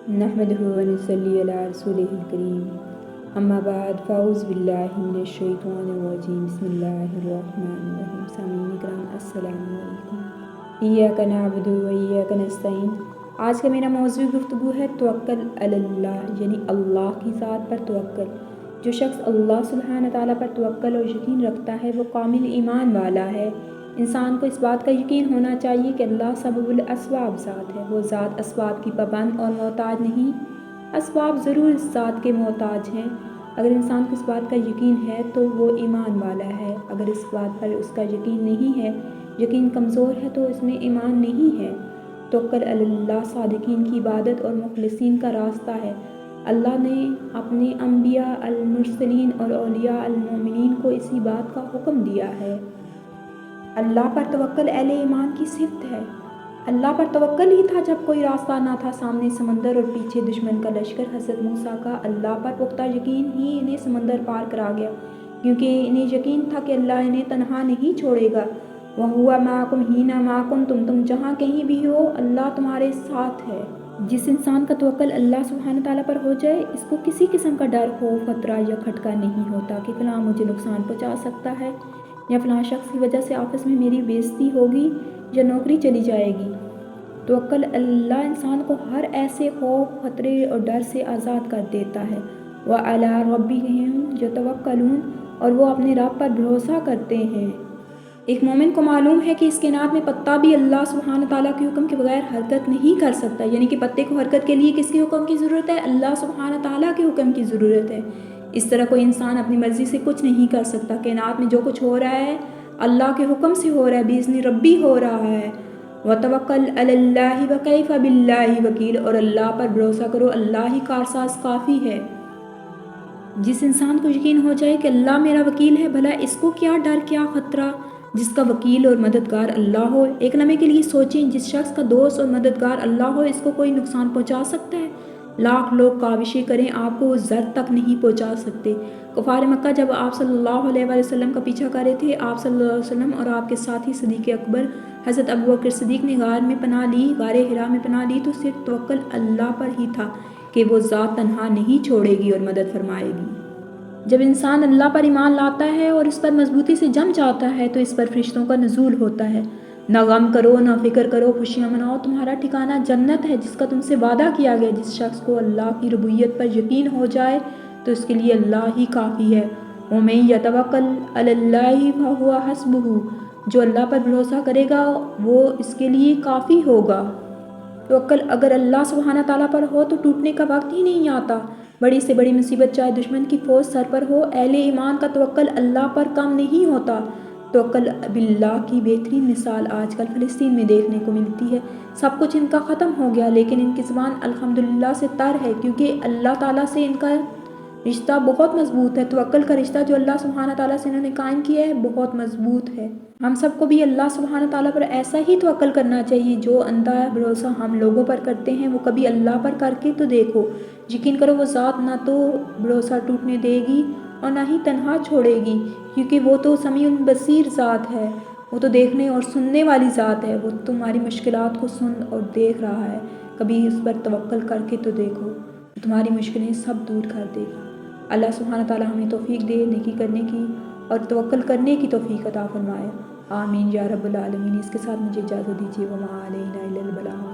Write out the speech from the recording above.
नहमदुहु व नसल्ली अला रसूलिहिल करीम अम्मा बाद फ़ाऊज़ बिल्लाहि मिनश शैतानिर रजीम बिस्मिल्लाहिर रहमानिर रहीम। सामीन इकराम अस्सलामु अलैकुम। इय्याका नअबुदु व इय्याका नस्तईन। आज का मेरा मौज़ू गुफ्तगू है तवक्कुल अलल्लाह, यानी अल्लाह की ज़ात पर तवक्कुल। जो शख्स अल्लाह सुब्हान तआला पर तवक्कुल और यकीन रखता है वो कामिल ईमान वाला है। इंसान को इस बात का यकीन होना चाहिए कि अल्लाह सबबुल अस्बाब ज़ात है। वो ज़ात असबाब की पाबंद और मोहताज नहीं, असबाब ज़रूर इस ज़ात के मोहताज हैं। अगर इंसान को इस बात का यकीन है तो वो ईमान वाला है। अगर इस बात पर उसका यकीन नहीं है, यकीन कमज़ोर है, तो इसमें ईमान नहीं है। तवक्कुल अलल्लाह सादिकीन की इबादत और मुखलिसीन का रास्ता है। अल्लाह ने अपने अम्बिया अल मुरसलीन और औलिया अल मोमिनीन को इसी बात का हुक्म दिया है। अल्लाह पर तवक्कुल अहले ईमान की सिफ़त है। अल्लाह पर तवक्कुल ही था जब कोई रास्ता ना था, सामने समंदर और पीछे दुश्मन का लश्कर। हज़रत मूसा का अल्लाह पर पुख्ता यकीन ही इन्हें समंदर पार करा गया, क्योंकि इन्हें यकीन था कि अल्लाह इन्हें तन्हा नहीं छोड़ेगा। वहुवा माकुम हीना माकुम, तुम जहाँ कहीं भी हो अल्लाह तुम्हारे साथ है। जिस इंसान का तवक्कुल अल्लाह सुब्हान तआला पर हो जाए, इसको किसी किस्म का डर, खौफ, खतरा या खटका नहीं होता कि फ़लाँ मुझे नुकसान पहुँचा सकता है या फ़लाँ शख्स की वजह से आपस में मेरी बेइज्जती होगी या नौकरी चली जाएगी। तवक्कुल अल्लाह इंसान को हर ऐसे खौफ, खतरे और डर से आज़ाद कर देता है। व अला रब्बिहिम यतवक्कलून, और वो अपने रब पर भरोसा करते हैं। एक मोमिन को मालूम है कि इस कायनात में पत्ता भी अल्लाह सुब्हान तआला के हुक्म के बगैर हरकत नहीं कर सकता, यानी कि पत्ते को हरकत के लिए किसके हुक्म की ज़रूरत है? अल्लाह सुब्हान तआला के हुक्म की ज़रूरत है। इस तरह कोई इंसान अपनी मर्ज़ी से कुछ नहीं कर सकता। कायनात में जो कुछ हो रहा है अल्लाह के हुक्म से हो रहा है, बिइज़्नि रब्बी हो रहा है। व तवक्कल अलल्लाहि व कैफ़ा बिल्लाहि वकील, और अल्लाह पर भरोसा करो, अल्लाह ही कारसाज़ काफ़ी है। जिस इंसान को यकीन हो जाए कि अल्लाह मेरा वकील है, भला इसको क्या डर, क्या ख़तरा, जिसका वकील और मददगार अल्लाह हो। एक लम्हे के लिए सोचें, जिस शख्स का दोस्त और मददगार अल्लाह हो, इसको कोई नुकसान पहुंचा सकता है? लाख लोग काविशें करें, आपको वो ज़र तक नहीं पहुंचा सकते। कुफार मक्का जब आप सल्लल्लाहु अलैहि वसल्लम का पीछा कर रहे थे, आप सल्लल्लाहु अलैहि वसल्लम और आपके साथी सिद्दीक़ अकबर हज़रत अबू बकर सिद्दीक़ ने गार में पनाह ली, गारे हिरा में पनाह ली, तो सिर्फ तवक्कुल अल्लाह पर ही था कि वो ज़ात तन्हा नहीं छोड़ेगी और मदद फरमाएगी। जब इंसान अल्लाह पर ईमान लाता है और इस पर मजबूती से जम जाता है तो इस पर फरिश्तों का नुज़ूल होता है। ना गम करो, ना फिक्र करो, खुशियाँ मनाओ, तुम्हारा ठिकाना जन्नत है जिसका तुमसे वादा किया गया। जिस शख्स को अल्लाह की रुबूबियत पर यकीन हो जाए तो इसके लिए अल्लाह ही काफ़ी है। वमन यतवक्कल अलल्लाहि फहुवा हस्बुहु, जो अल्लाह पर भरोसा करेगा वो इसके लिए काफ़ी होगा। तवक्कुल अगर अल्लाह सुब्हान तआला पर हो तो टूटने का वक्त ही नहीं आता। बड़ी से बड़ी मुसीबत चाहे दुश्मन की फ़ौज सर पर हो, अहले ईमान का तवक्कुल अल्लाह पर कम नहीं होता। तवक्कुल बिल्लाह की बेहतरीन मिसाल आजकल फ़लस्तीन में देखने को मिलती है। सब कुछ इनका ख़त्म हो गया, लेकिन इनकी ज़ुबान अल्हम्दुलिल्लाह से तर है, क्योंकि अल्लाह ताला से इनका रिश्ता बहुत मजबूत है। तवक्कुल का रिश्ता जो अल्लाह सुब्हान तआला से इन्होंने कायम किया है बहुत मजबूत है। हम सबको भी अल्लाह सुब्हान तआला पर ऐसा ही तवक्कुल करना चाहिए जो अंधा भरोसा हम लोगों पर करते हैं, वो कभी अल्लाह पर करके तो देखो। यकीन करो वो ज़ात ना तो भरोसा टूटने देगी और ना ही तन्हा छोड़ेगी, क्योंकि वो तो समीउन बसीर ज़ात है। वो तो देखने और सुनने वाली ज़ात है। वो तुम्हारी मुश्किलात को सुन और देख रहा है। कभी उस पर तवक्कुल करके तो देखो, तुम्हारी मुश्किलें सब दूर कर देगा। अल्लाह सुब्हान तआला हमें तौफीक दे नेकी करने की और तवक्कुल करने की तौफीक अता फरमाए। आमीन या रब्बल आलमीन। इसके साथ मुझे इजाज़त दीजिए। वमा अलैना इल्लल बलाग।